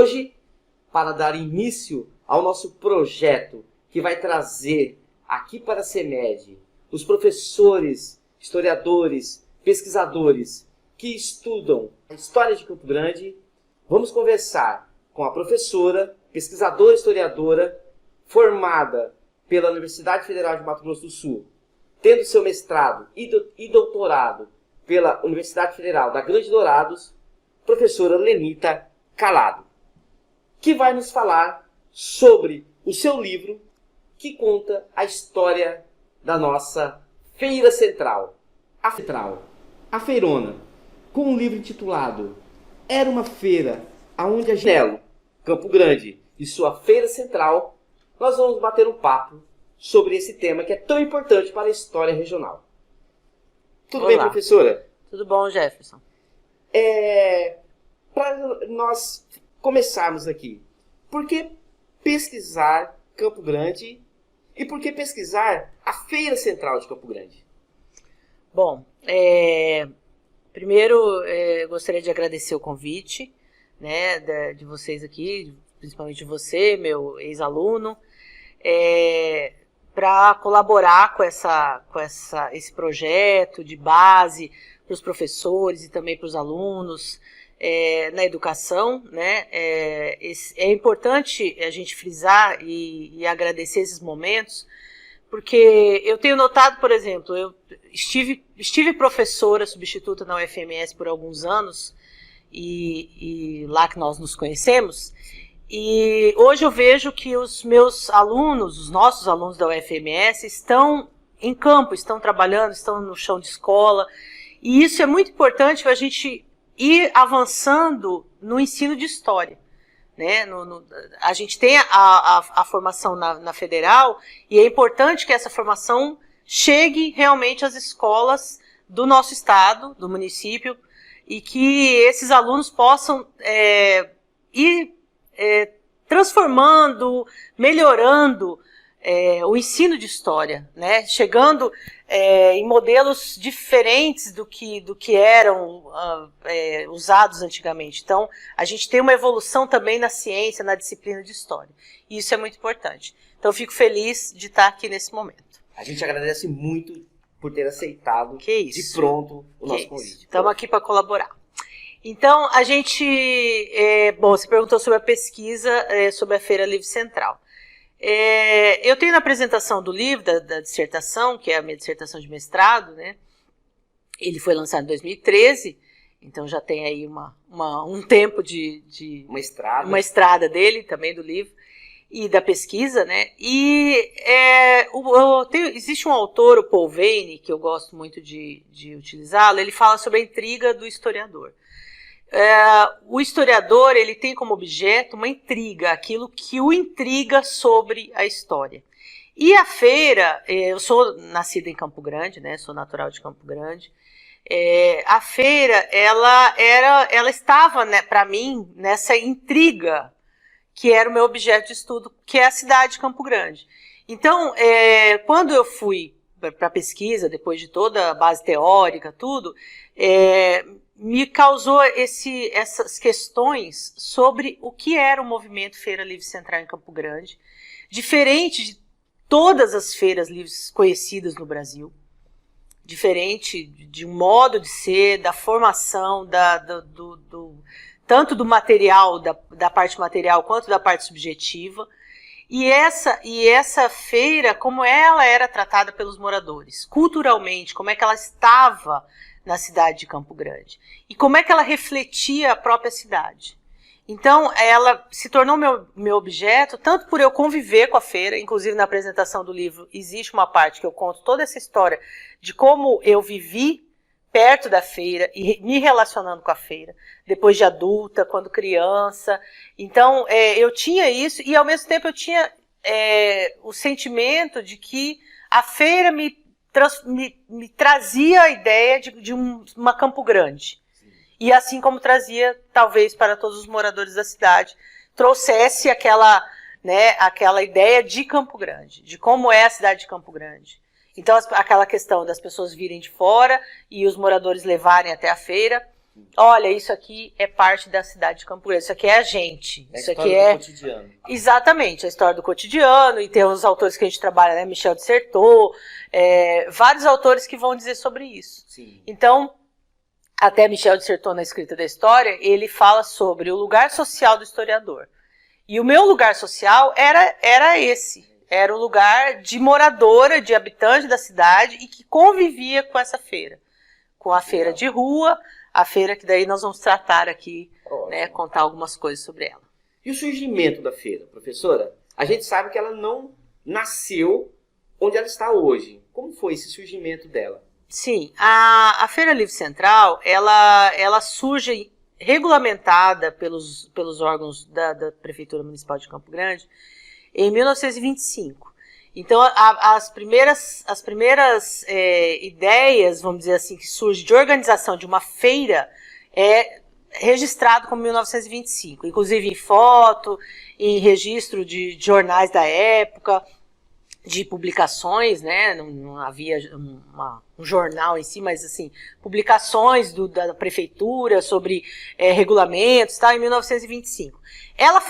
hoje para dar início ao nosso projeto que vai trazer aqui para a CEMED os professores, historiadores, pesquisadores que estudam a história de Campo Grande. Vamos conversar com a professora, pesquisadora, historiadora, formada pela Universidade Federal de Mato Grosso do Sul, tendo seu mestrado e doutorado pela Universidade Federal da Grande Dourados, professora Lenita Calado, que vai nos falar sobre o seu livro que conta a história da nossa Feira Central, a Feirona, com um livro intitulado Era uma Feira aonde a Ginelo, Campo Grande e sua Feira Central. Nós vamos bater um papo sobre esse tema que é tão importante para a história regional. Tudo bem, professora? Tudo bom, Jefferson. Para nós começarmos aqui, por que pesquisar Campo Grande e por que pesquisar a Feira Central de Campo Grande? Bom, primeiro gostaria de agradecer o convite, né, de vocês aqui, principalmente você, meu ex-aluno, para colaborar com esse projeto de base para os professores e também para os alunos na educação, né? É importante a gente frisar e agradecer esses momentos, porque eu tenho notado, por exemplo, eu estive professora substituta na UFMS por alguns anos, e lá que nós nos conhecemos, e hoje eu vejo que os meus alunos, os nossos alunos da UFMS, estão em campo, estão trabalhando, estão no chão de escola, e isso é muito importante para a gente ir avançando no ensino de história. Né? A gente tem a formação na federal, e é importante que essa formação chegue realmente às escolas do nosso estado, do município, e que esses alunos possam ir transformando, melhorando o ensino de história, né? Chegando em modelos diferentes do que eram usados antigamente. Então, a gente tem uma evolução também na ciência, na disciplina de história. E isso é muito importante. Então, eu fico feliz de estar aqui nesse momento. A gente agradece muito por ter aceitado de pronto o nosso convite. Estamos aqui para colaborar. Então, a gente... bom, você perguntou sobre a pesquisa sobre a Feira Livre Central. Eu tenho na apresentação do livro, da dissertação, que é a minha dissertação de mestrado, né? Ele foi lançado em 2013, então já tem aí um tempo de uma estrada dele, também do livro, e da pesquisa, né? E existe um autor, o Paul Veyne, que eu gosto muito de utilizá-lo, ele fala sobre a intriga do historiador. O historiador, ele tem como objeto uma intriga, aquilo que o intriga sobre a história. E a feira, eu sou nascida em Campo Grande, né, sou natural de Campo Grande, a feira, ela estava, né, para mim, nessa intriga, que era o meu objeto de estudo, que é a cidade de Campo Grande. Então, quando eu fui para a pesquisa, depois de toda a base teórica, tudo, me causou essas questões sobre o que era o movimento Feira Livre Central em Campo Grande, diferente de todas as feiras livres conhecidas no Brasil, diferente de um modo de ser, da formação, tanto do material, da parte material, quanto da parte subjetiva, e essa feira, como ela era tratada pelos moradores, culturalmente, como é que ela estava na cidade de Campo Grande. E como é que ela refletia a própria cidade. Então, ela se tornou meu objeto, tanto por eu conviver com a feira, inclusive na apresentação do livro existe uma parte que eu conto toda essa história de como eu vivi perto da feira e me relacionando com a feira, depois de adulta, quando criança. Então, eu tinha isso e, ao mesmo tempo, eu tinha o sentimento de que a feira me trazia a ideia de uma Campo Grande. Sim. E assim como trazia, talvez, para todos os moradores da cidade, trouxesse aquela ideia de Campo Grande, de como é a cidade de Campo Grande. Então, aquela questão das pessoas virem de fora e os moradores levarem até a feira, Olha, isso aqui é parte da cidade de Campo Grande, isso aqui é a gente. É a isso história aqui é do cotidiano. Exatamente, a história do cotidiano, e tem os autores que a gente trabalha, né? Michel de Certeau, vários autores que vão dizer sobre isso. Sim. Então, até Michel de Certeau, na escrita da história, ele fala sobre o lugar social do historiador. E o meu lugar social era esse. Era o lugar de moradora, de habitante da cidade e que convivia com essa feira. Com a feira de rua, a feira que daí nós vamos tratar aqui, né, contar algumas coisas sobre ela. E o surgimento da feira, professora? A gente sabe que ela não nasceu onde ela está hoje. Como foi esse surgimento dela? Sim, a Feira Livre Central, ela surge regulamentada pelos órgãos da Prefeitura Municipal de Campo Grande em 1925. Então, as primeiras ideias, vamos dizer assim, que surgem de organização de uma feira é registrado como 1925, inclusive em foto, em registro de jornais da época, de publicações, né? Não havia um jornal em si, mas assim, publicações da prefeitura sobre regulamentos, tá? Em 1925. Ela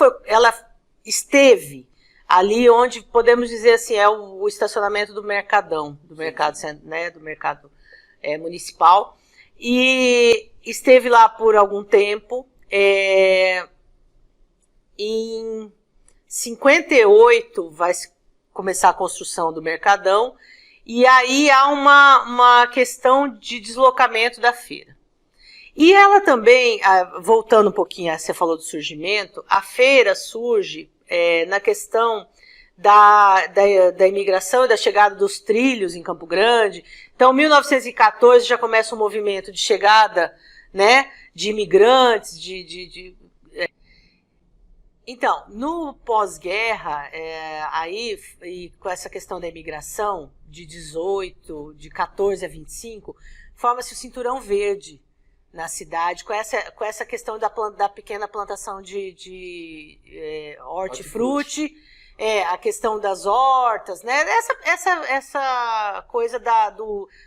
esteve ali onde podemos dizer assim é o estacionamento do Mercadão, do mercado, né? Do mercado municipal, e esteve lá por algum tempo. Em 58 vai começar a construção do Mercadão, e aí há uma questão de deslocamento da feira. E ela também, voltando um pouquinho, você falou do surgimento, a feira surge na questão da imigração e da chegada dos trilhos em Campo Grande. Então, em 1914 já começa um movimento de chegada, né, de imigrantes, Então, no pós-guerra, aí, e com essa questão da imigração, de 14 a 25, forma-se o Cinturão Verde na cidade, com essa questão da pequena plantação de hortifruti, a questão das hortas, né? Essa coisa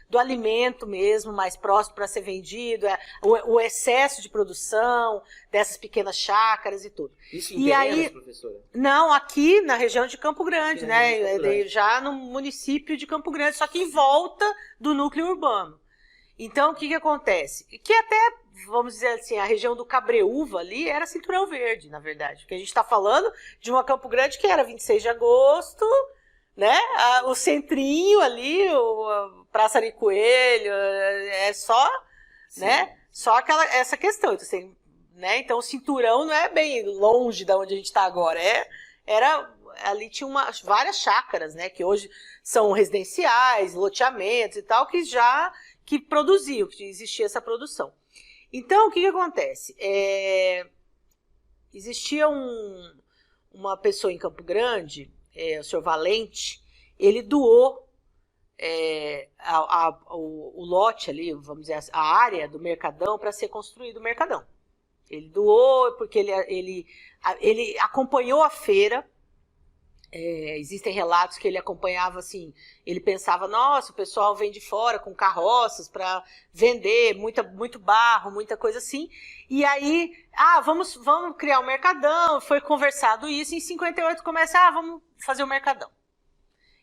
do alimento mesmo, mais próximo para ser vendido, o excesso de produção dessas pequenas chácaras e tudo. Isso em Terrenos, professora? Não, aqui na região de Campo Grande, né? Já no município de Campo Grande, só que em volta do núcleo urbano. Então, o que acontece? Que até, vamos dizer assim, a região do Cabreúva ali era Cinturão Verde, na verdade. Porque a gente está falando de uma Campo Grande que era 26 de agosto, né? O centrinho ali, a Praça Ari Coelho, né? Só essa questão. Então, assim, né? Então, o cinturão não é bem longe da onde a gente está agora. Ali tinha várias chácaras, né? Que hoje são residenciais, loteamentos e tal, que produziam, que existia essa produção. Então, o que acontece? Existia uma pessoa em Campo Grande, o senhor Valente, ele doou o lote ali, vamos dizer, a área do Mercadão para ser construído o Mercadão. Ele doou porque ele acompanhou a feira. Existem relatos que ele acompanhava assim, ele pensava, nossa, o pessoal vem de fora com carroças para vender, muito barro, muita coisa assim, e aí, vamos criar um Mercadão, foi conversado isso, e em 58 começa, vamos fazer o Mercadão.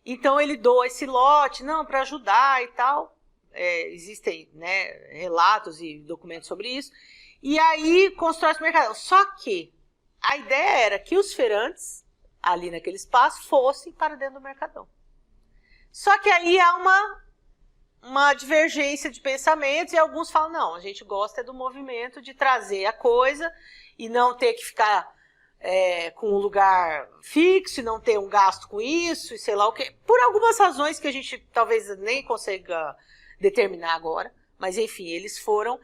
Então ele doa esse lote, para ajudar e tal, existem, né, relatos e documentos sobre isso, e aí constrói esse Mercadão, só que a ideia era que os feirantes ali naquele espaço, fossem para dentro do Mercadão. Só que aí há uma divergência de pensamentos e alguns falam, não, a gente gosta do movimento de trazer a coisa e não ter que ficar com um lugar fixo, e não ter um gasto com isso e sei lá o quê. Por algumas razões que a gente talvez nem consiga determinar agora, mas enfim, eles foram,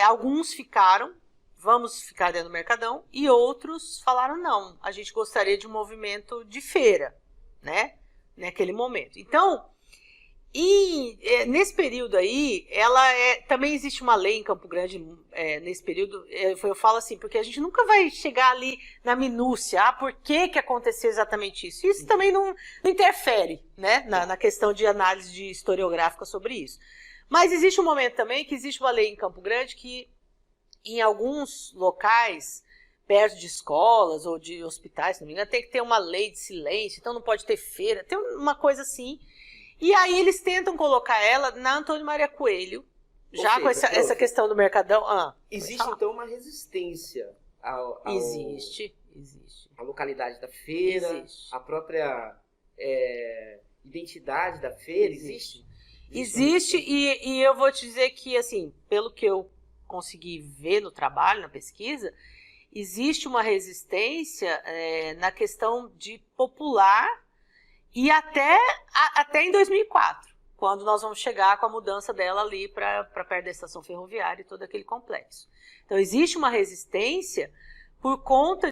alguns ficaram, vamos ficar dentro do Mercadão, e outros falaram, não, a gente gostaria de um movimento de feira, né, naquele momento. Então, Nesse período aí, também existe uma lei em Campo Grande, nesse período, eu falo assim, porque a gente nunca vai chegar ali na minúcia, por que aconteceu exatamente isso? Isso também não interfere, né, na questão de análise historiográfica sobre isso. Mas existe um momento também que existe uma lei em Campo Grande que, em alguns locais, perto de escolas ou de hospitais, se não me engano, tem que ter uma lei de silêncio, então não pode ter feira, tem uma coisa assim. E aí eles tentam colocar ela na Antônio Maria Coelho, já com essa questão do Mercadão. Existe então uma resistência Existe. A localidade da feira, Existe. a própria identidade da feira, existe? Existe, e eu vou te dizer que, assim, pelo que eu consegui ver no trabalho, na pesquisa, existe uma resistência na questão de popular. E até em 2004, quando nós vamos chegar com a mudança dela ali para perto da estação ferroviária e todo aquele complexo. Então, existe uma resistência por conta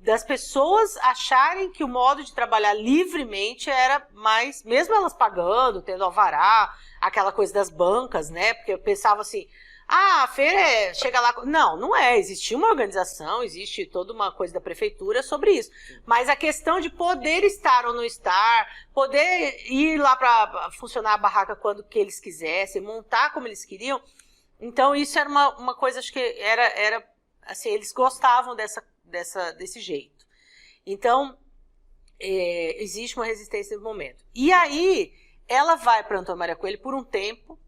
das pessoas acharem que o modo de trabalhar livremente era mais, mesmo elas pagando, tendo alvará, aquela coisa das bancas, né? Porque eu pensava assim, a feira chega lá... Não é. Existia uma organização, existe toda uma coisa da prefeitura sobre isso. Mas a questão de poder estar ou não estar, poder ir lá para funcionar a barraca quando que eles quisessem, montar como eles queriam. Então, isso era uma coisa, acho que era assim, eles gostavam desse jeito. Então, existe uma resistência no momento. E aí, ela vai para Antônio Maria Coelho por um tempo,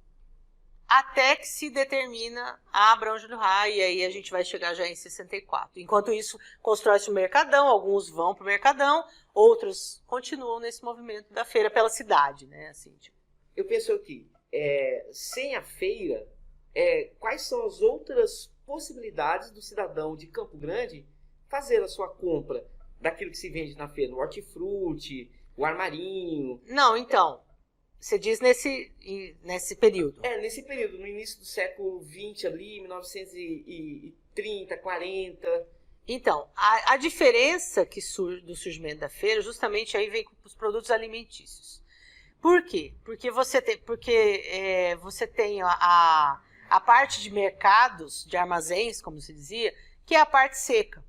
até que se determina a Abrão Júlio Rai, e aí a gente vai chegar já em 64. Enquanto isso, constrói-se o Mercadão, alguns vão para o Mercadão, outros continuam nesse movimento da feira pela cidade, né? Assim, tipo. Eu penso aqui, sem a feira, quais são as outras possibilidades do cidadão de Campo Grande fazer a sua compra daquilo que se vende na feira, o hortifruti, o armarinho? Não, então... Você diz nesse período. Nesse período, no início do século XX ali, 1930, 40. Então, a diferença do surgimento da feira, justamente aí vem com os produtos alimentícios. Por quê? Porque você tem a parte de mercados, de armazéns, como se dizia, que é a parte seca,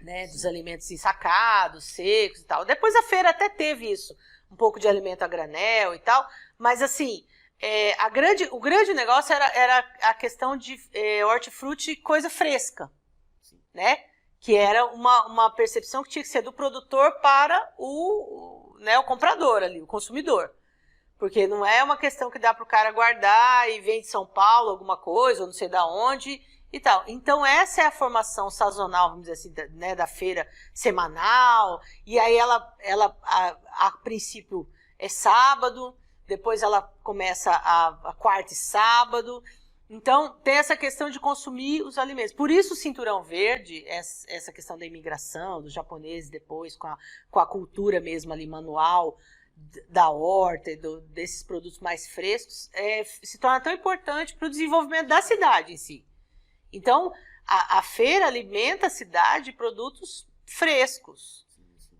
né, dos alimentos ensacados, secos e tal. Depois a feira até teve isso. Um pouco de alimento a granel e tal, mas assim, o grande negócio era a questão de hortifruti, coisa fresca, né? Que era uma percepção que tinha que ser do produtor para o comprador ali, o consumidor. Porque não é uma questão que dá para o cara guardar e vem de São Paulo alguma coisa, ou não sei da onde e tal. Então, essa é a formação sazonal, vamos dizer assim, né, da feira semanal. E aí ela a princípio é sábado, depois ela começa a quarta e sábado. Então, tem essa questão de consumir os alimentos. Por isso o Cinturão Verde, essa questão da imigração, dos japoneses depois, com a cultura mesmo ali manual, da horta e desses produtos mais frescos, se torna tão importante para o desenvolvimento da cidade em si. Então, a feira alimenta a cidade de produtos frescos,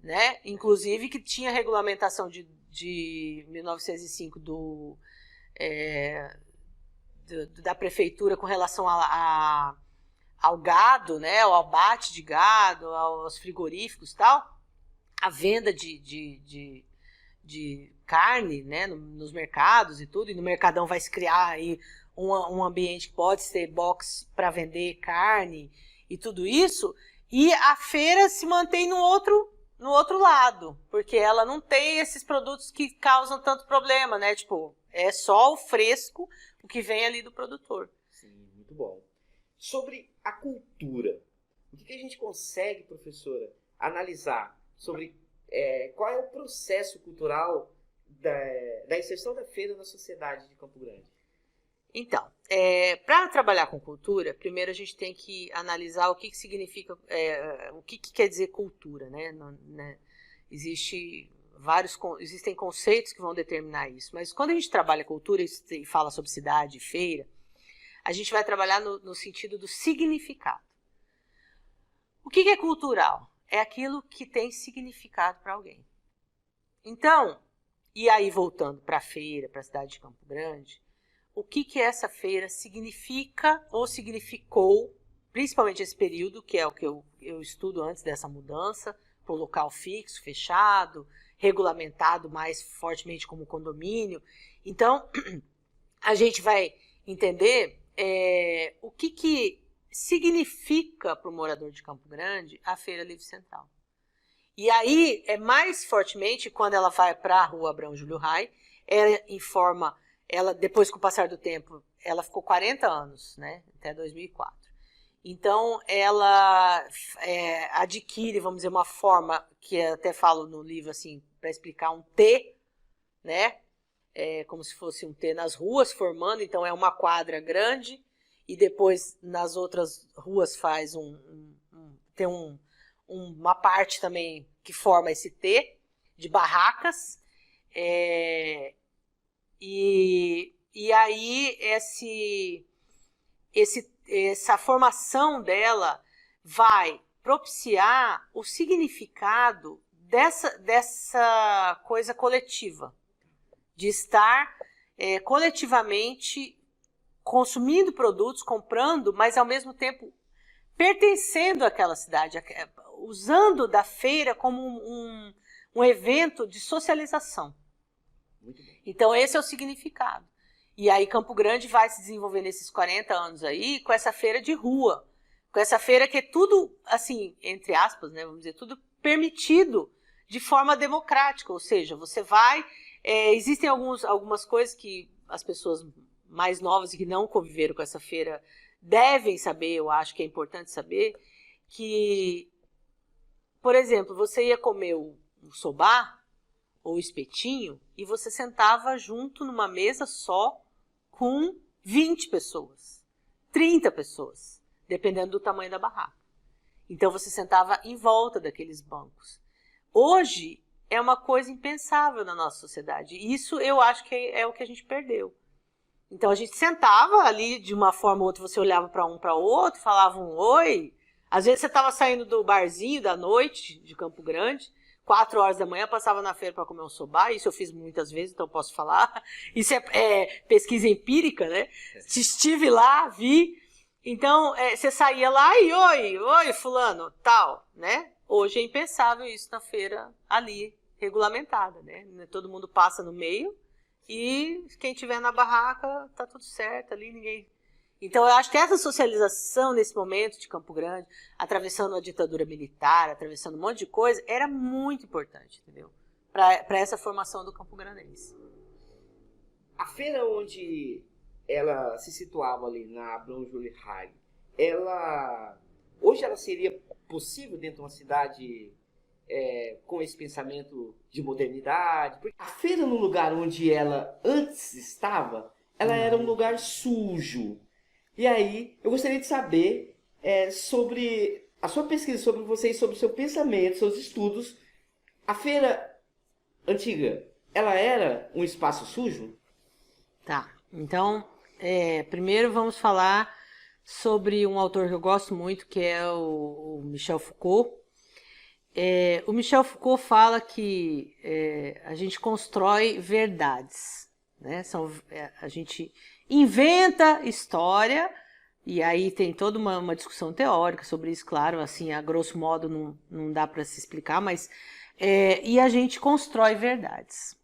né? Inclusive que tinha regulamentação de 1905 da prefeitura com relação ao gado, né? Ao abate de gado, aos frigoríficos e tal, a venda de carne, né? Nos mercados e tudo, e no Mercadão vai se criar aí um ambiente que pode ser box para vender carne e tudo isso, e a feira se mantém no outro lado, porque ela não tem esses produtos que causam tanto problema, né? Tipo, é só o fresco, o que vem ali do produtor. Sim, muito bom. Sobre a cultura, o que a gente consegue, professora, analisar sobre qual é o processo cultural da inserção da feira na sociedade de Campo Grande? Então, para trabalhar com cultura, primeiro a gente tem que analisar o que significa, o que quer dizer cultura, né? Existem conceitos que vão determinar isso, mas quando a gente trabalha cultura e fala sobre cidade, feira, a gente vai trabalhar no sentido do significado. O que é cultural? É aquilo que tem significado para alguém. Então, E aí, voltando para a feira, para a cidade de Campo Grande, o que essa feira significa ou significou, principalmente esse período, que é o que eu estudo antes dessa mudança, para o local fixo, fechado, regulamentado mais fortemente como condomínio. Então, a gente vai entender o que significa para o morador de Campo Grande a Feira Livre Central. E aí, mais fortemente, quando ela vai para a Rua Abrão Júlio Rai, ela, depois com o passar do tempo, ela ficou 40 anos, né, até 2004. Então, ela adquire, vamos dizer, uma forma, que eu até falo no livro, assim, para explicar um T, né, como se fosse um T nas ruas, formando, então é uma quadra grande, e depois nas outras ruas faz tem uma parte também que forma esse T, de barracas, e aí essa formação dela vai propiciar o significado dessa coisa coletiva, de estar coletivamente consumindo produtos, comprando, mas ao mesmo tempo pertencendo àquela cidade, usando da feira como um evento de socialização. Muito bem. Então esse é o significado. E aí Campo Grande vai se desenvolver nesses 40 anos aí com essa feira de rua, com essa feira que é tudo, assim, entre aspas, né, vamos dizer, tudo permitido de forma democrática, ou seja, você vai, existem algumas coisas que as pessoas mais novas e que não conviveram com essa feira devem saber, eu acho que é importante saber, que, por exemplo, você ia comer o sobá ou o espetinho e você sentava junto numa mesa só com 20 pessoas, 30 pessoas, dependendo do tamanho da barraca. Então você sentava em volta daqueles bancos. Hoje é uma coisa impensável na nossa sociedade. Isso eu acho que é o que a gente perdeu. Então a gente sentava ali de uma forma ou outra, você olhava para um para o outro, falava um oi. Às vezes você estava saindo do barzinho da noite de Campo Grande, 4 horas da manhã, passava na feira para comer um sobá. Isso eu fiz muitas vezes, então posso falar. Isso é pesquisa empírica, né? Estive lá, vi. Então você saía lá e oi fulano, tal, né? Hoje é impensável isso na feira ali, regulamentada, né? Todo mundo passa no meio. E quem estiver na barraca, tá tudo certo ali, ninguém... Então eu acho que essa socialização nesse momento de Campo Grande, atravessando a ditadura militar, atravessando um monte de coisa, era muito importante, entendeu? Para essa formação do Campo Grandense. A feira onde ela se situava ali na Abrão Júlio Rai, hoje ela seria possível dentro de uma cidade... com esse pensamento de modernidade. Porque a feira, no lugar onde ela antes estava, ela era um lugar sujo. E aí, eu gostaria de saber sobre a sua pesquisa, sobre vocês, sobre o seu pensamento, seus estudos. A feira antiga, ela era um espaço sujo? Tá, então, primeiro vamos falar sobre um autor que eu gosto muito, que é o Michel Foucault. O Michel Foucault fala que a gente constrói verdades, né? A gente inventa história, e aí tem toda uma discussão teórica sobre isso, claro, assim, a grosso modo não dá para se explicar, mas e a gente constrói verdades.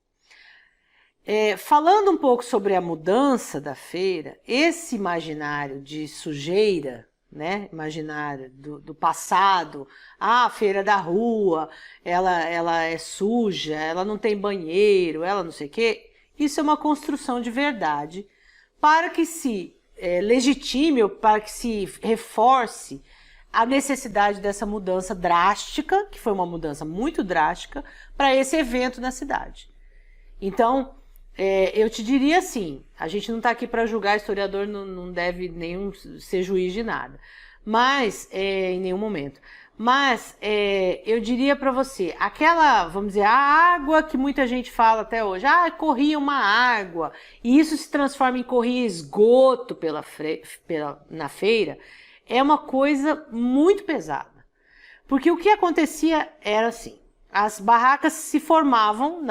Falando um pouco sobre a mudança da feira, esse imaginário de sujeira, né, imaginário do passado, a feira da rua, ela é suja, ela não tem banheiro, ela não sei o quê, isso é uma construção de verdade para que se legitime ou para que se reforce a necessidade dessa mudança drástica, que foi uma mudança muito drástica, para esse evento na cidade. Então, eu te diria assim, a gente não está aqui para julgar, historiador não deve ser juiz de nada, mas, em nenhum momento. Mas, eu diria para você, vamos dizer, a água que muita gente fala até hoje, corria uma água, e isso se transforma em corria esgoto na feira, é uma coisa muito pesada. Porque o que acontecia era assim, as barracas se formavam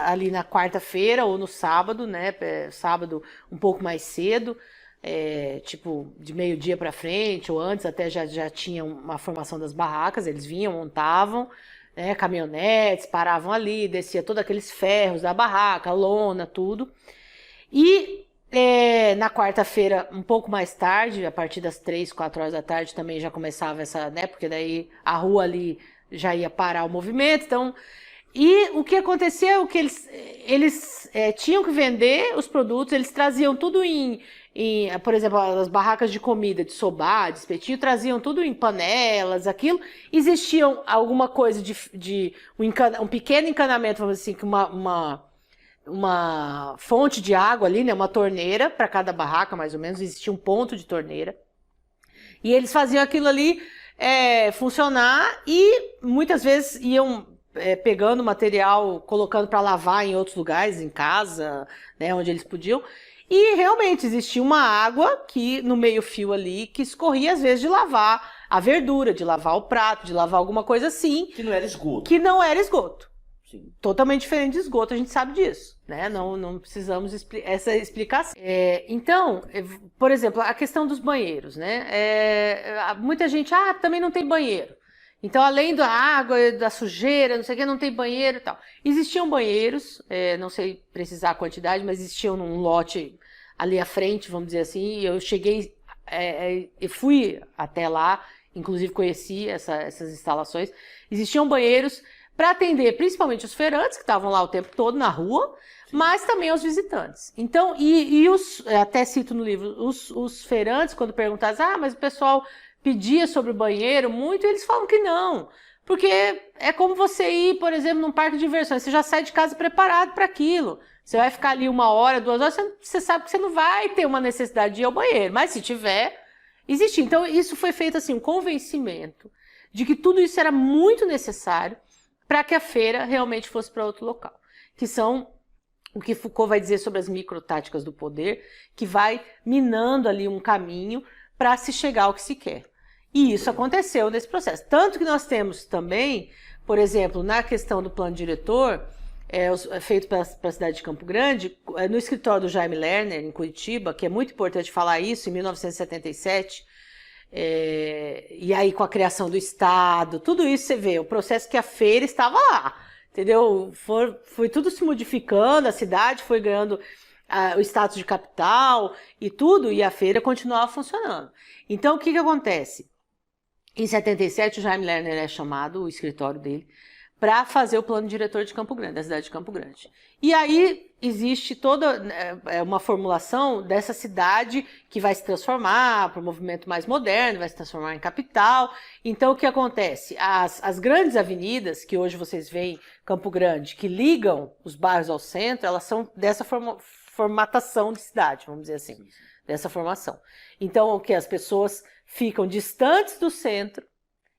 ali na quarta-feira ou no sábado, né? Sábado um pouco mais cedo, tipo de meio-dia para frente ou antes até já tinha uma formação das barracas. Eles vinham, montavam, né, caminhonetes, paravam ali, descia todos aqueles ferros da barraca, lona, tudo. E na quarta-feira, um pouco mais tarde, a partir das 3, 4 horas da tarde, também já começava essa, né? Porque daí a rua ali já ia parar o movimento. Então, e o que acontecia é que eles tinham que vender os produtos, eles traziam tudo por exemplo, as barracas de comida, de sobá, de espetinho, traziam tudo em panelas, aquilo. Existiam alguma coisa de um pequeno encanamento, vamos dizer assim, que uma fonte de água ali, né, uma torneira para cada barraca, mais ou menos, existia um ponto de torneira. E eles faziam aquilo ali funcionar e muitas vezes iam pegando material, colocando para lavar em outros lugares, em casa, né, onde eles podiam. E realmente existia uma água que no meio-fio ali que escorria às vezes de lavar a verdura, de lavar o prato, de lavar alguma coisa assim. Que não era esgoto. Que não era esgoto. Sim. Totalmente diferente de esgoto, a gente sabe disso, né? Não precisamos essa explicação. Então, por exemplo, a questão dos banheiros, né? Muita gente, também não tem banheiro. Então, além da água, da sujeira, não sei o que, não tem banheiro e tal. Existiam banheiros, não sei precisar a quantidade, mas existiam num lote ali à frente, vamos dizer assim. E eu cheguei, eu fui até lá, inclusive conheci essas instalações. Existiam banheiros para atender principalmente os feirantes, que estavam lá o tempo todo na rua, mas também aos visitantes. Então, até cito no livro, os feirantes, quando perguntavam, mas o pessoal pedia sobre o banheiro muito, e eles falam que não. Porque é como você ir, por exemplo, num parque de diversões, você já sai de casa preparado para aquilo. Você vai ficar ali 1 hora, 2 horas, você sabe que você não vai ter uma necessidade de ir ao banheiro, mas se tiver, existe. Então, isso foi feito assim, um convencimento de que tudo isso era muito necessário para que a feira realmente fosse para outro local, que são o que Foucault vai dizer sobre as microtáticas do poder, que vai minando ali um caminho para se chegar ao que se quer. E isso aconteceu nesse processo. Tanto que nós temos também, por exemplo, na questão do plano diretor, feito para a cidade de Campo Grande, no escritório do Jaime Lerner, em Curitiba, que é muito importante falar isso, em 1977, e aí com a criação do Estado, tudo isso você vê, o processo que a feira estava lá, entendeu? Foi tudo se modificando, a cidade foi ganhando o status de capital e tudo, e a feira continuava funcionando. Então, o que acontece? Em 77, o Jaime Lerner é chamado, o escritório dele, para fazer o plano diretor de Campo Grande, da cidade de Campo Grande. E aí existe toda uma formulação dessa cidade que vai se transformar para um movimento mais moderno, vai se transformar em capital. Então, o que acontece? As grandes avenidas que hoje vocês veem em Campo Grande, que ligam os bairros ao centro, elas são dessa formatação de cidade, vamos dizer assim, dessa formação. Então, o que as pessoas ficam distantes do centro,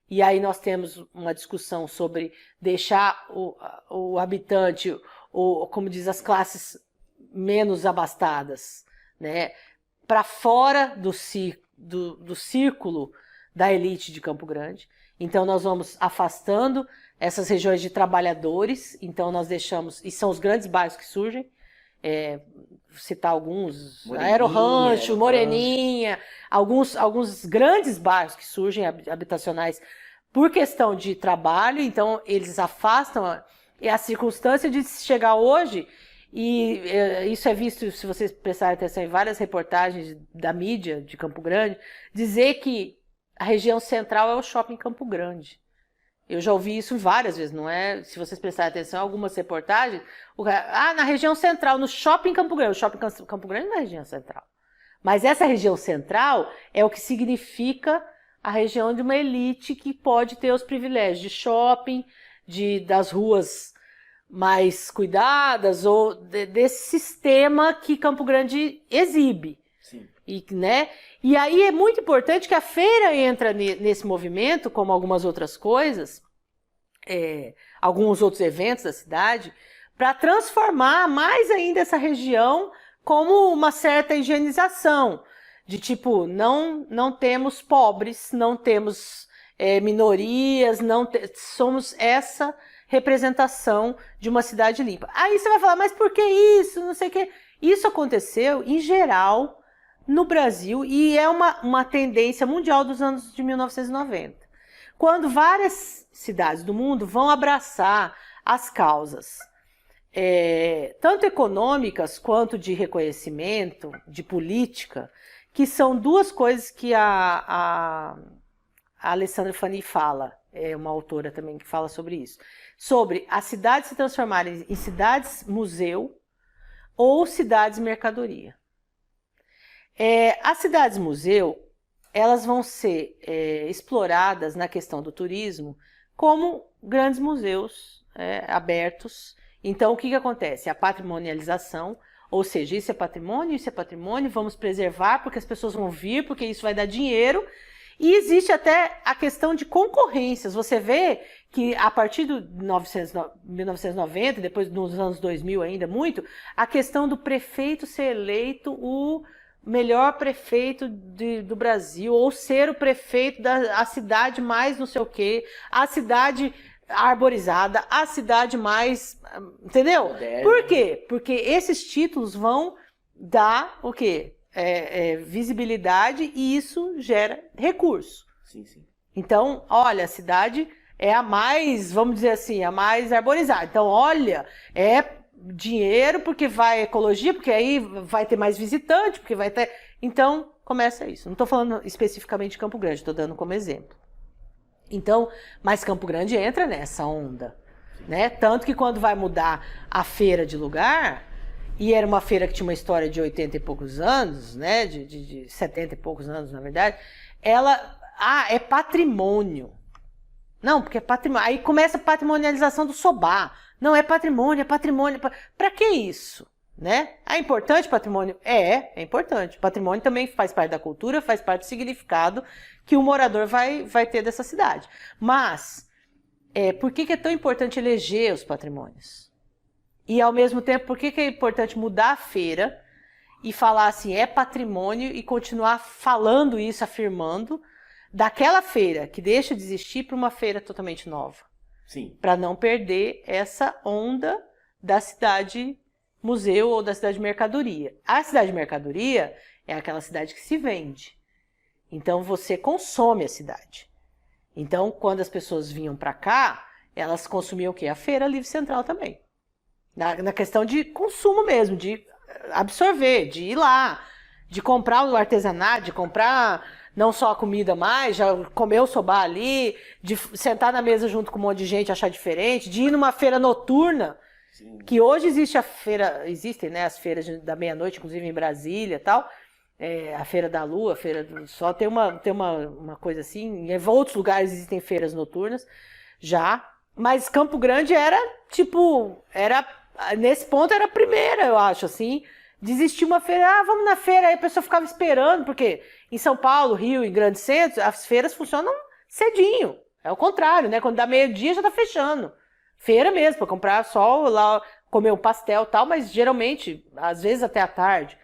e aí nós temos uma discussão sobre deixar o habitante, como diz, as classes menos abastadas, né, para fora do círculo da elite de Campo Grande. Então nós vamos afastando essas regiões de trabalhadores, então nós deixamos, e são os grandes bairros que surgem, citar alguns, Aero-Rancho, Moreninha, alguns grandes bairros que surgem habitacionais por questão de trabalho, então eles afastam a circunstância de chegar hoje, e isso é visto, se vocês prestarem atenção em várias reportagens da mídia de Campo Grande, dizer que a região central é o shopping Campo Grande. Eu já ouvi isso várias vezes, não é? Se vocês prestarem atenção em algumas reportagens, na região central, no shopping Campo Grande. O shopping Campo Grande não é região central. Mas essa região central é o que significa a região de uma elite que pode ter os privilégios de shopping, das ruas mais cuidadas, ou desse sistema que Campo Grande exibe. Sim. E aí é muito importante que a feira entra nesse movimento, como algumas outras coisas, alguns outros eventos da cidade, para transformar mais ainda essa região como uma certa higienização, de tipo, não temos pobres, não temos minorias, somos representação de uma cidade limpa. Aí você vai falar, mas por que isso? Não sei o quê. Isso aconteceu, em geral, no Brasil, e é uma tendência mundial dos anos de 1990. Quando várias cidades do mundo vão abraçar as causas, tanto econômicas quanto de reconhecimento, de política, que são duas coisas que a Alessandra Fanny fala, é uma autora também que fala sobre isso, sobre as cidades se transformarem em cidades-museu ou cidades-mercadoria. As cidades-museu, elas vão ser exploradas na questão do turismo como grandes museus abertos. Então, o que acontece? A patrimonialização, ou seja, isso é patrimônio, vamos preservar porque as pessoas vão vir, porque isso vai dar dinheiro. E existe até a questão de concorrências. Você vê que a partir de 1990, depois dos anos 2000 ainda muito, a questão do prefeito ser eleito o melhor prefeito do Brasil, ou ser o prefeito da cidade mais não sei o quê, a cidade arborizada, a cidade mais... Entendeu? Por quê? Porque esses títulos vão dar o quê? Visibilidade, e isso gera recurso. Sim, sim. Então, olha, a cidade é a mais, vamos dizer assim, a mais arborizada. Então, olha, dinheiro porque vai ecologia, porque aí vai ter mais visitante, porque vai ter... Então, começa isso. Não estou falando especificamente de Campo Grande, estou dando como exemplo. Então, mas Campo Grande entra nessa onda, né? Tanto que quando vai mudar a feira de lugar, e era uma feira que tinha uma história de 80 e poucos anos, né? De 70 e poucos anos, na verdade, ela... é patrimônio. Não, porque é patrimônio. Aí começa a patrimonialização do Sobá. Não, é patrimônio, é patrimônio. Para que isso? Né? É importante patrimônio? É importante. Patrimônio também faz parte da cultura, faz parte do significado que o morador vai ter dessa cidade. Mas, por que é tão importante eleger os patrimônios? E, ao mesmo tempo, por que é importante mudar a feira e falar assim, é patrimônio, e continuar falando isso, afirmando, daquela feira que deixa de existir para uma feira totalmente nova? Sim. Para não perder essa onda da cidade museu ou da cidade mercadoria. A cidade mercadoria é aquela cidade que se vende. Então você consome a cidade. Então, quando as pessoas vinham para cá, elas consumiam o quê? A Feira Livre Central também. Na questão de consumo mesmo, de absorver, de ir lá, de comprar o artesanato, de comprar não só a comida mais, já comer o sobá ali, de sentar na mesa junto com um monte de gente, achar diferente, de ir numa feira noturna. Sim. Que hoje existe existem, né, as feiras da meia-noite, inclusive em Brasília e tal, a Feira da Lua, a Feira do Sol, tem uma coisa assim, em outros lugares existem feiras noturnas, já, mas Campo Grande nesse ponto era a primeira, eu acho, assim, de existir uma feira, vamos na feira, aí a pessoa ficava esperando, porque em São Paulo, Rio, em grandes centros, as feiras funcionam cedinho, é o contrário, né, quando dá meio-dia já tá fechando. Feira mesmo, para comprar só lá, comer um pastel e tal, mas geralmente, às vezes até à tarde.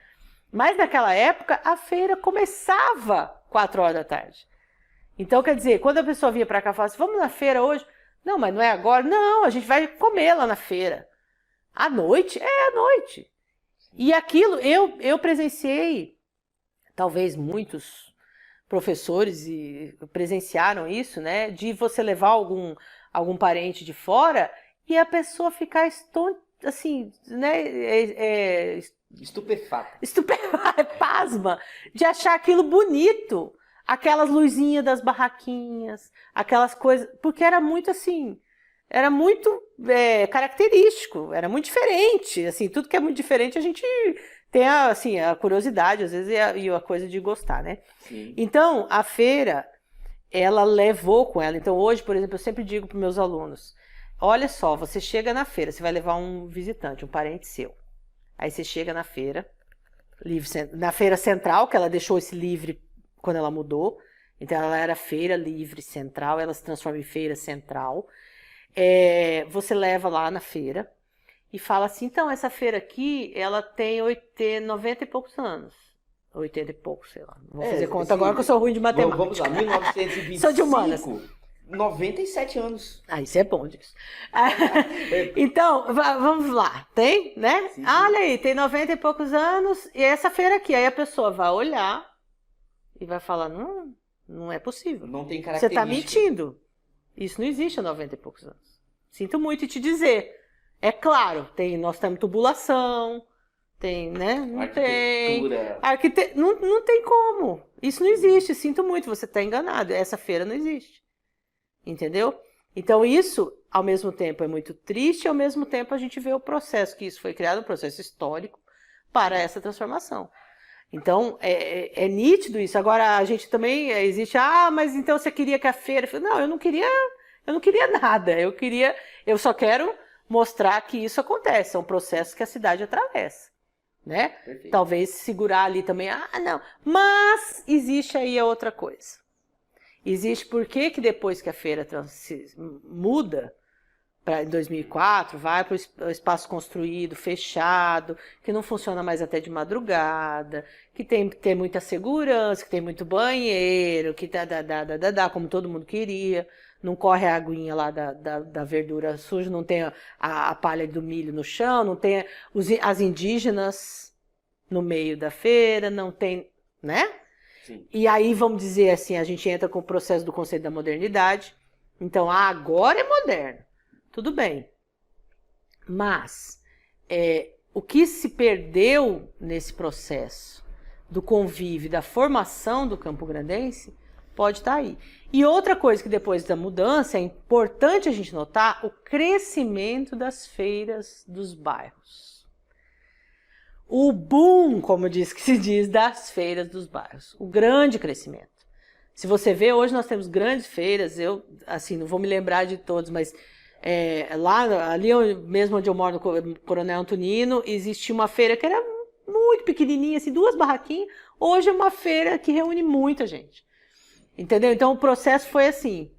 Mas naquela época, a feira começava 4 horas da tarde. Então, quer dizer, quando a pessoa vinha para cá e falava assim, vamos na feira hoje? Não, mas não é agora? Não, a gente vai comer lá na feira. À noite? À noite. E aquilo, eu presenciei, talvez muitos professores presenciaram isso, né? De você levar algum parente de fora e a pessoa ficar assim, né, estupefata, pasma, de achar aquilo bonito, aquelas luzinhas das barraquinhas, aquelas coisas, porque era muito assim, era muito característico, era muito diferente, assim, tudo que é muito diferente a gente tem a curiosidade, às vezes, e a coisa de gostar, né? Sim. Então, a feira, ela levou com ela. Então, hoje, por exemplo, eu sempre digo para os meus alunos, olha só, você chega na feira, você vai levar um visitante, um parente seu. Aí você chega na feira, na feira central, que ela deixou esse livre quando ela mudou. Então, ela era Feira Livre Central, ela se transforma em Feira Central. Você leva lá na feira e fala assim, então, essa feira aqui, ela tem 90 e poucos anos. 80 e poucos, sei lá. Não vou fazer conta agora que eu sou ruim de matemática. Vamos lá, 1925. Sou de humanas. 97 anos. Isso é bom disso. Então, vamos lá. Tem, né? Sim. Olha aí, tem 90 e poucos anos e essa feira aqui. Aí a pessoa vai olhar e vai falar, não é possível. Não tem Você característica. está mentindo. Isso não existe há 90 e poucos anos. Sinto muito em te dizer. É claro, nós temos tubulação, tem, né? Não arquitetura. Não tem como. Isso não existe. Sinto muito, você está enganado. Essa feira não existe. Entendeu? Então isso, ao mesmo tempo, é muito triste, ao mesmo tempo a gente vê o processo, que isso foi criado, um processo histórico para essa transformação. Então, é nítido isso. Agora, a gente também existe, mas então você queria que a feira... Não, eu não queria nada. Eu só quero mostrar que isso acontece, é um processo que a cidade atravessa, né? Perfeito. Talvez segurar ali também, não. Mas existe aí a outra coisa. Existe por que depois que a feira muda em 2004, vai para o espaço construído, fechado, que não funciona mais até de madrugada, que tem que ter muita segurança, que tem muito banheiro, que como todo mundo queria, não corre a aguinha lá da verdura suja, não tem a palha do milho no chão, não tem as indígenas no meio da feira, não tem, né? Sim. E aí, vamos dizer assim, a gente entra com o processo do conceito da modernidade. Então, agora é moderno. Tudo bem. Mas, o que se perdeu nesse processo do convívio, da formação do campograndense, pode estar aí. E outra coisa que depois da mudança é importante a gente notar, o crescimento das feiras dos bairros. O boom, como se diz, das feiras dos bairros. O grande crescimento. Se você vê, hoje nós temos grandes feiras, eu, assim, não vou me lembrar de todos, mas ali mesmo onde eu moro, no Coronel Antonino, existia uma feira que era muito pequenininha, assim, 2 barraquinhas. Hoje é uma feira que reúne muita gente. Entendeu? Então o processo foi assim,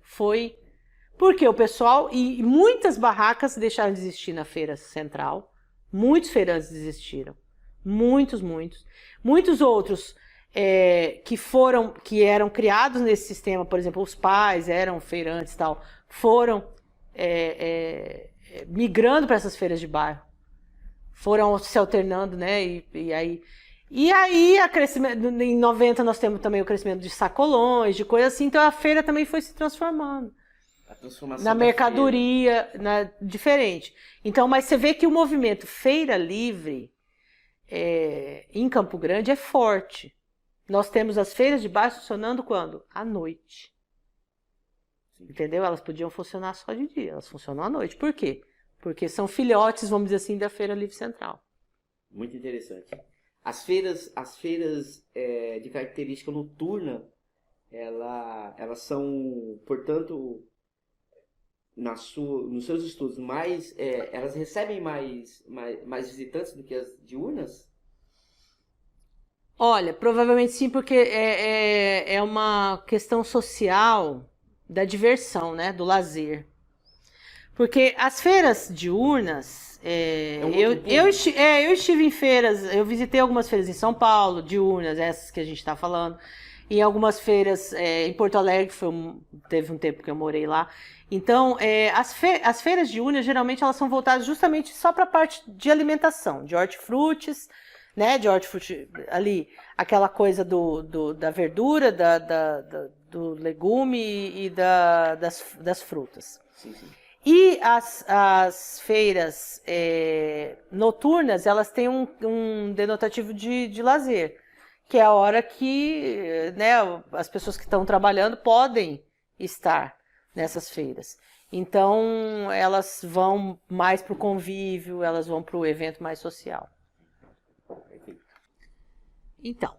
porque o pessoal, e muitas barracas deixaram de existir na feira central, muitos feirantes desistiram. Muitos. Muitos outros que eram criados nesse sistema, por exemplo, os pais eram feirantes e tal, foram migrando para essas feiras de bairro. Foram se alternando, né? E aí, em 90 nós temos também o crescimento de sacolões, de coisas assim, então a feira também foi se transformando. A transformação Na mercadoria, diferente. Então, mas você vê que o movimento Feira Livre em Campo Grande é forte. Nós temos as feiras de bairro funcionando quando? À noite. Entendeu? Elas podiam funcionar só de dia, elas funcionam à noite. Por quê? Porque são filhotes, vamos dizer assim, da Feira Livre Central. Muito interessante. As feiras de característica noturna, elas são, portanto, nos seus estudos, elas recebem mais visitantes do que as diurnas? Olha, provavelmente sim, porque é uma questão social da diversão, né, do lazer. Porque as feiras diurnas, eu estive em feiras, eu visitei algumas feiras em São Paulo, diurnas, essas que a gente está falando, e algumas feiras em Porto Alegre, teve um tempo que eu morei lá. Então, as feiras diurnas, geralmente, elas são voltadas justamente só para a parte de alimentação, de hortifrutis, né, de hortifruti ali, aquela coisa da verdura, do legume e das frutas. Sim, sim. E as feiras noturnas, elas têm um denotativo de lazer, que é a hora que, né, as pessoas que estão trabalhando podem estar nessas feiras. Então, elas vão mais para o convívio, elas vão para o evento mais social. Então,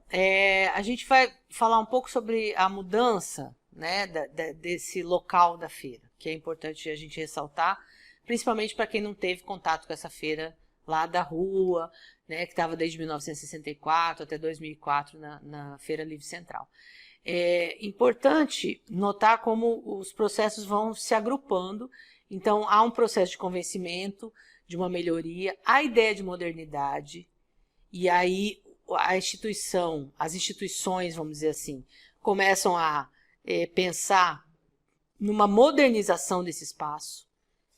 a gente vai falar um pouco sobre a mudança, né, desse local da feira, que é importante a gente ressaltar, principalmente para quem não teve contato com essa feira lá da rua, né, que estava desde 1964 até 2004 na Feira Livre Central. É importante notar como os processos vão se agrupando, então há um processo de convencimento, de uma melhoria, a ideia de modernidade, e aí as instituições, vamos dizer assim, começam a pensar numa modernização desse espaço,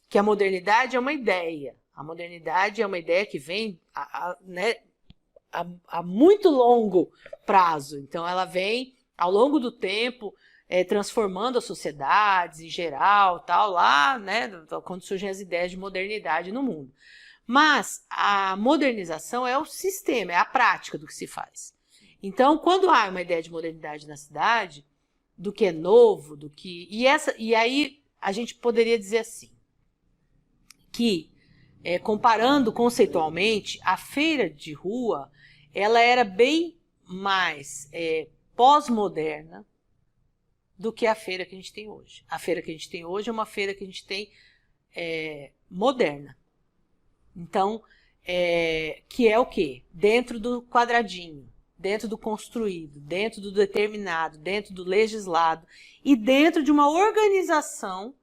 que a modernidade é uma ideia. A modernidade é uma ideia que vem né, a muito longo prazo. Então, ela vem ao longo do tempo transformando as sociedades em geral, tal, lá, né, quando surgem as ideias de modernidade no mundo. Mas a modernização é o sistema, é a prática do que se faz. Então, quando há uma ideia de modernidade na cidade, do que é novo, do que... E aí a gente poderia dizer assim, que, comparando conceitualmente, a feira de rua, ela era bem mais pós-moderna do que a feira que a gente tem hoje. A feira que a gente tem hoje é uma feira que a gente tem moderna. Então, que é o quê? Dentro do quadradinho, dentro do construído, dentro do determinado, dentro do legislado e dentro de uma organização.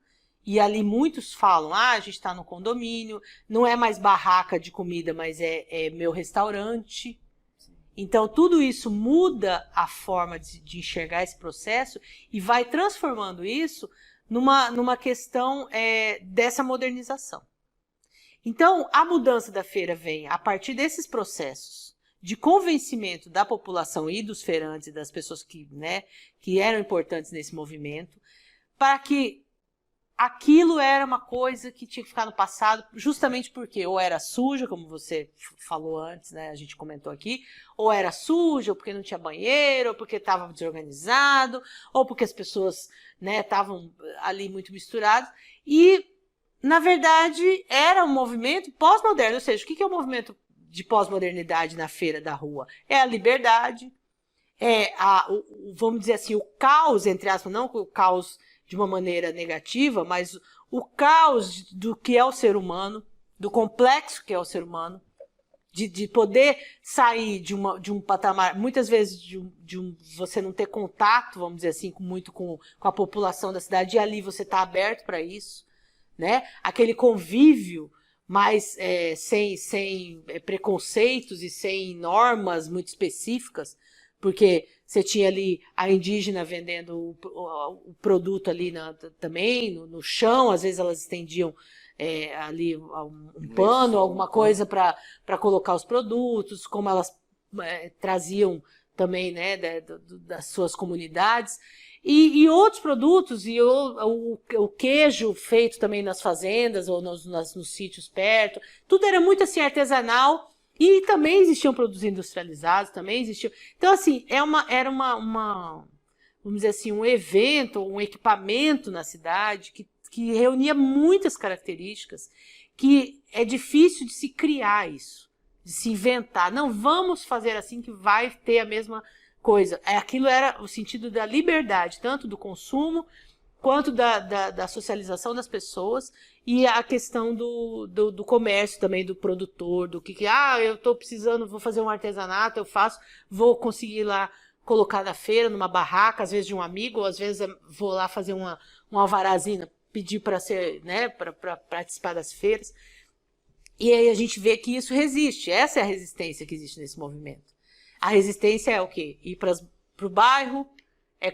E ali muitos falam, a gente está no condomínio, não é mais barraca de comida, mas é meu restaurante. Então, tudo isso muda a forma de enxergar esse processo e vai transformando isso numa questão dessa modernização. Então, a mudança da feira vem a partir desses processos de convencimento da população e dos feirantes e das pessoas que eram importantes nesse movimento, para que aquilo era uma coisa que tinha que ficar no passado, justamente porque ou era suja, como você falou antes, né, a gente comentou aqui, ou era suja, ou porque não tinha banheiro, ou porque estava desorganizado, ou porque as pessoas estavam ali muito misturadas. E, na verdade, era um movimento pós-moderno, ou seja, o que é o movimento de pós-modernidade na feira da rua? É a liberdade, vamos dizer assim, o caos, entre aspas, não o caos de uma maneira negativa, mas o caos do que é o ser humano, do complexo que é o ser humano, de poder sair de um patamar, muitas vezes você não ter contato, vamos dizer assim, muito com a população da cidade, e ali você está aberto para isso, né? Aquele convívio, mas sem preconceitos e sem normas muito específicas, porque você tinha ali a indígena vendendo o produto ali também, no chão, às vezes elas estendiam ali um pano, alguma coisa para colocar os produtos, como elas traziam também, né, das suas comunidades. E outros produtos, e o queijo feito também nas fazendas ou nos sítios perto, tudo era muito assim artesanal. E também existiam produtos industrializados, também existiam. Então, assim, era uma vamos dizer assim, um evento, um equipamento na cidade que reunia muitas características, que é difícil de se criar isso, de se inventar. Não, vamos fazer assim que vai ter a mesma coisa. Aquilo era o sentido da liberdade, tanto do consumo, quanto da socialização das pessoas, e a questão do comércio também, do produtor, do que eu estou precisando, vou fazer um artesanato, vou conseguir lá colocar na feira, numa barraca, às vezes de um amigo, ou às vezes vou lá fazer um alvarazinho, pedir para ser, né, para participar das feiras. E aí a gente vê que isso resiste, essa é a resistência que existe nesse movimento. A resistência é o quê? Ir para o bairro,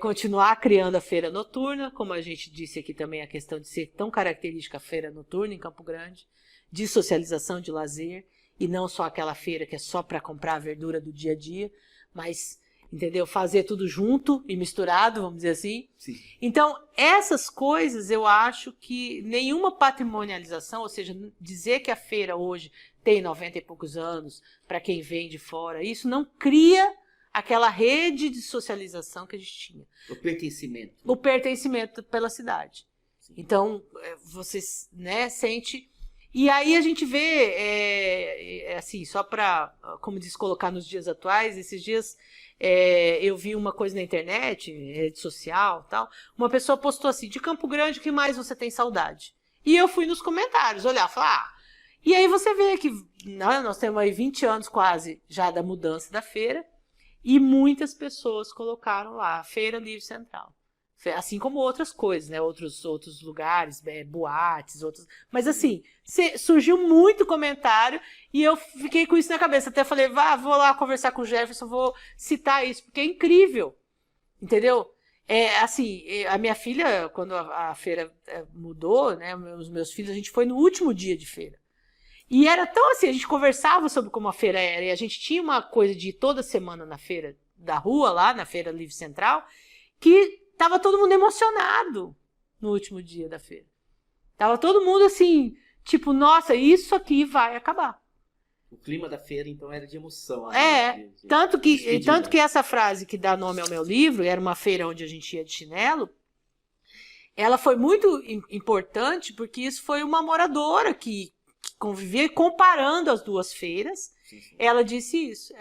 continuar criando a feira noturna, como a gente disse aqui também, a questão de ser tão característica a feira noturna em Campo Grande, de socialização, de lazer, e não só aquela feira que é só para comprar a verdura do dia a dia, mas, entendeu? Fazer tudo junto e misturado, vamos dizer assim. Sim. Então, essas coisas eu acho que nenhuma patrimonialização, ou seja, dizer que a feira hoje tem 90 e poucos anos, para quem vem de fora, isso não cria aquela rede de socialização que a gente tinha. O pertencimento. O pertencimento pela cidade. Sim. Então, você sente... E aí a gente vê, assim, só para, como diz, colocar nos dias atuais, esses dias eu vi uma coisa na internet, rede social e tal, uma pessoa postou assim, de Campo Grande, o que mais você tem saudade? E eu fui nos comentários olhar, falar, E aí você vê que nós temos aí 20 anos quase já da mudança da feira, e muitas pessoas colocaram lá, Feira Livre Central. Assim como outras coisas, né? Outros lugares, boates, outros... Mas assim, surgiu muito comentário e eu fiquei com isso na cabeça. Até falei, vou lá conversar com o Jefferson, vou citar isso, porque é incrível. Entendeu? Assim, a minha filha, quando a feira mudou, né, os meus filhos, a gente foi no último dia de feira. E era tão assim, a gente conversava sobre como a feira era, e a gente tinha uma coisa de ir toda semana na feira da rua, lá na Feira Livre Central, que tava todo mundo emocionado no último dia da feira. Tava todo mundo assim, tipo, nossa, isso aqui vai acabar. O clima da feira, então, era de emoção. Tanto que essa frase que dá nome ao meu livro, era uma feira onde a gente ia de chinelo, ela foi muito importante, porque isso foi uma moradora que convivia, comparando as duas feiras, sim. Ela disse isso.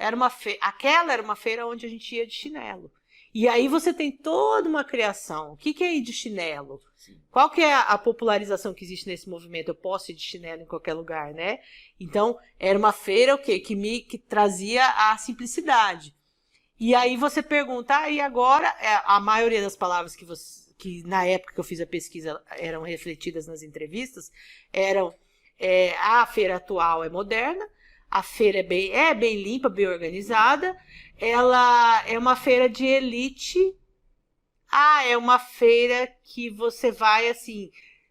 Aquela era uma feira onde a gente ia de chinelo. E aí você tem toda uma criação. O que é ir de chinelo? Sim. Qual que é a popularização que existe nesse movimento? Eu posso ir de chinelo em qualquer lugar, né? Então, era uma feira que trazia a simplicidade. E aí você pergunta, e agora? A maioria das palavras que na época que eu fiz a pesquisa eram refletidas nas entrevistas, eram a feira atual é moderna, a feira é bem limpa, bem organizada, ela é uma feira de elite, é uma feira que você vai assim,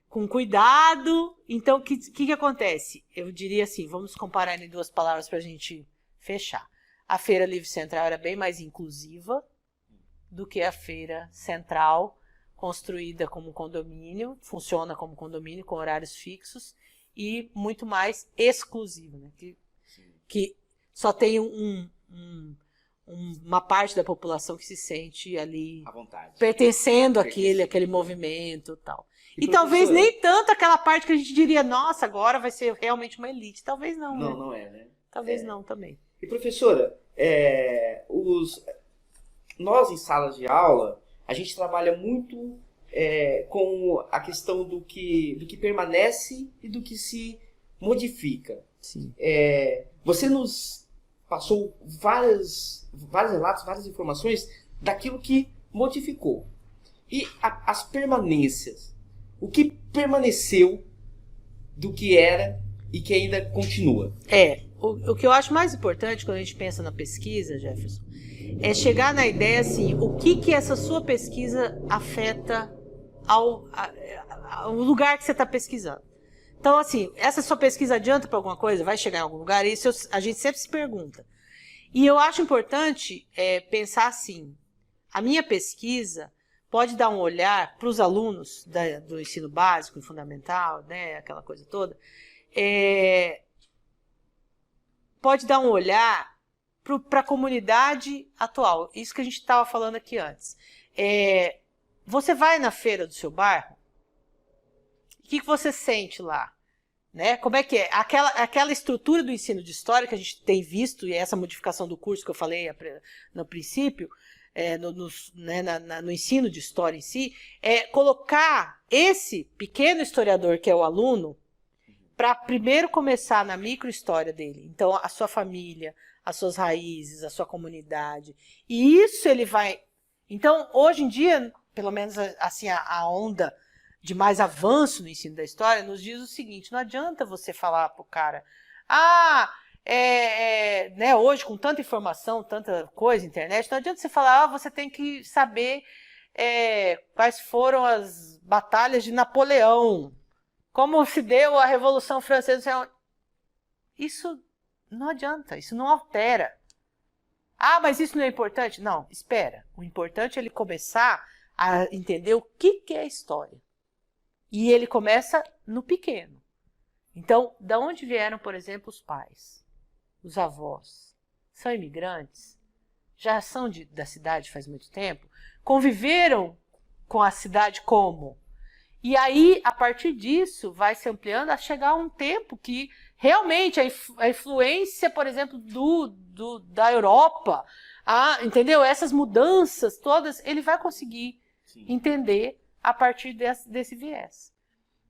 com cuidado. Então, o que acontece? Eu diria assim, vamos comparar em duas palavras para a gente fechar. A Feira Livre Central era bem mais inclusiva do que a Feira Central, construída como condomínio, funciona como condomínio, com horários fixos, e muito mais exclusivo, né? Que só tem uma parte da população que se sente ali à vontade, pertencendo àquele movimento e tal. E talvez nem tanto aquela parte que a gente diria, nossa, agora vai ser realmente uma elite. Talvez não, né? Não é, né? Talvez não também. E professora, nós em salas de aula, a gente trabalha muito com a questão do que permanece e do que se modifica. Sim. Você nos passou vários relatos, várias informações daquilo que modificou. E as permanências. O que permaneceu do que era e que ainda continua? O que eu acho mais importante quando a gente pensa na pesquisa, Jefferson, é chegar na ideia assim, o que essa sua pesquisa afeta ao lugar que você está pesquisando. Então, assim, essa sua pesquisa adianta para alguma coisa? Vai chegar em algum lugar? Isso a gente sempre se pergunta. E eu acho importante pensar assim, a minha pesquisa pode dar um olhar para os alunos do ensino básico e fundamental, né, aquela coisa toda, pode dar um olhar para a comunidade atual. Isso que a gente estava falando aqui antes. Você vai na feira do seu bairro, o que você sente lá? Né? Como é que é? Aquela estrutura do ensino de história que a gente tem visto, e essa modificação do curso que eu falei no princípio, no ensino de história em si, é colocar esse pequeno historiador que é o aluno para primeiro começar na microhistória dele. Então, a sua família, as suas raízes, a sua comunidade. E isso ele vai... Então, hoje em dia, pelo menos assim, a onda de mais avanço no ensino da história nos diz o seguinte, não adianta você falar pro cara, né, hoje com tanta informação, tanta coisa, internet, não adianta você falar, você tem que saber quais foram as batalhas de Napoleão, como se deu a Revolução Francesa. Isso não adianta, isso não altera. Mas isso não é importante? Não, espera. O importante é ele começar a entender o que é história. E ele começa no pequeno. Então, da onde vieram, por exemplo, os pais? Os avós? São imigrantes? Já são da cidade faz muito tempo? Conviveram com a cidade como? E aí, a partir disso, vai se ampliando a chegar a um tempo que realmente a influência, por exemplo, da Europa, entendeu? Essas mudanças todas, ele vai conseguir entender a partir desse viés.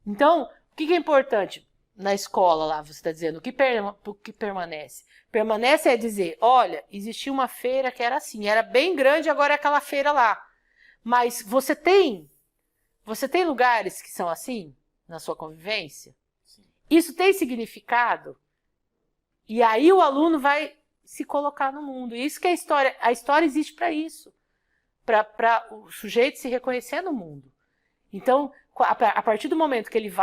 Então, o que é importante na escola lá, você está dizendo, o que permanece? Permanece é dizer, olha, existia uma feira que era assim, era bem grande, agora é aquela feira lá. Mas você tem lugares que são assim, na sua convivência? Sim. Isso tem significado? E aí o aluno vai se colocar no mundo. E isso que a história existe para isso. para o sujeito se reconhecer no mundo. Então, a partir do momento que ele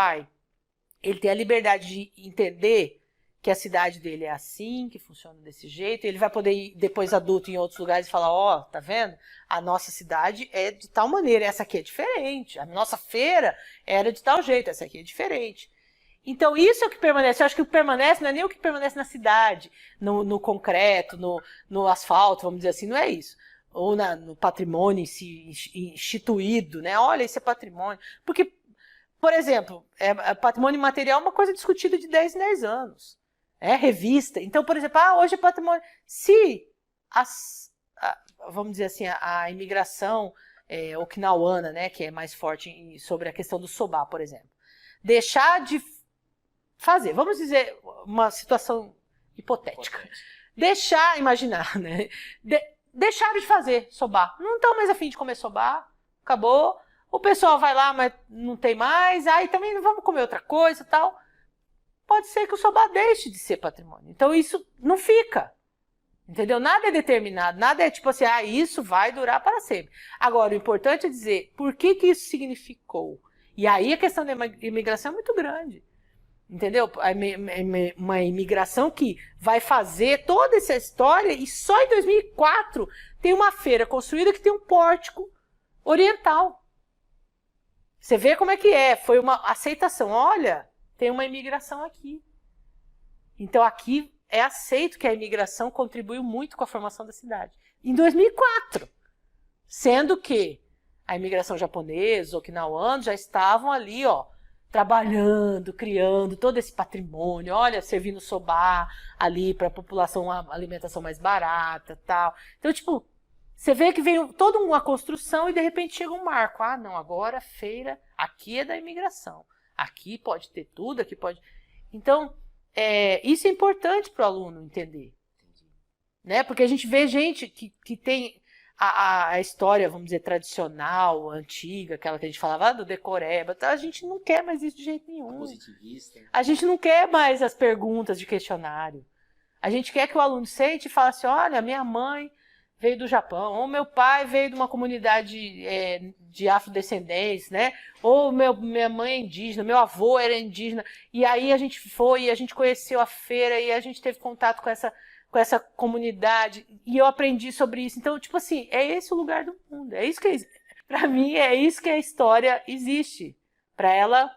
tem a liberdade de entender que a cidade dele é assim, que funciona desse jeito, ele vai poder ir depois adulto em outros lugares e falar, ó, tá vendo? A nossa cidade é de tal maneira, essa aqui é diferente, a nossa feira era de tal jeito, essa aqui é diferente. Então isso é o que permanece, eu acho que o que permanece não é nem o que permanece na cidade, no concreto, no asfalto, vamos dizer assim, não é isso. Ou no patrimônio em si, instituído, né? Olha, isso é patrimônio. Porque, por exemplo, patrimônio material é uma coisa discutida de 10 em 10 anos. É revista. Então, por exemplo, hoje é patrimônio. Se vamos dizer assim, a imigração okinawana, né, que é mais forte sobre a questão do soba, por exemplo, deixar de fazer, vamos dizer, uma situação hipotética. Imaginar, né? Deixaram de fazer soba. Não estão mais a fim de comer soba. Acabou. O pessoal vai lá, mas não tem mais. Aí também vamos comer outra coisa e tal. Pode ser que o soba deixe de ser patrimônio. Então isso não fica. Entendeu? Nada é determinado. Nada é tipo assim, isso vai durar para sempre. Agora, o importante é dizer por que isso significou. E aí a questão da imigração é muito grande. Entendeu? Uma imigração que vai fazer toda essa história e só em 2004 tem uma feira construída que tem um pórtico oriental. Você vê como é que é. Foi uma aceitação. Olha, tem uma imigração aqui. Então aqui é aceito que a imigração contribuiu muito com a formação da cidade. Em 2004. Sendo que a imigração japonesa, os okinawanos já estavam ali, trabalhando, criando todo esse patrimônio, olha, servindo soba ali para a população, uma alimentação mais barata, tal. Então, tipo, você vê que veio toda uma construção e de repente chega um marco. Não, agora a feira aqui é da imigração. Aqui pode ter tudo, aqui pode... Então, isso é importante para o aluno entender. Né? Porque a gente vê gente que tem a história, vamos dizer, tradicional, antiga, aquela que a gente falava do decoreba, a gente não quer mais isso de jeito nenhum. Positivista. A gente não quer mais as perguntas de questionário. A gente quer que o aluno sente e fale assim, olha, minha mãe veio do Japão, ou meu pai veio de uma comunidade de afrodescendentes, né? Ou minha mãe é indígena, meu avô era indígena, e aí a gente foi, e a gente conheceu a feira, e a gente teve contato com essa comunidade, e eu aprendi sobre isso. Então, tipo assim, é esse o lugar do mundo. É isso que para mim, é isso que a história existe. Para ela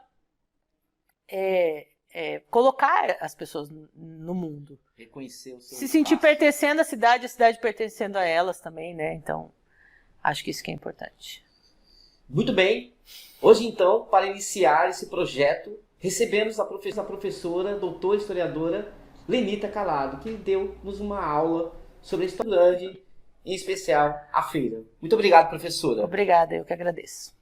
colocar as pessoas no mundo. Reconhecer o seu Se sentir pertencendo à cidade, a cidade pertencendo a elas também, né? Então, acho que isso que é importante. Muito bem. Hoje, então, para iniciar esse projeto, recebemos a professora, doutora historiadora, Lenita Calado, que deu-nos uma aula sobre a história grande, em especial a feira. Muito obrigado, professora. Obrigada, eu que agradeço.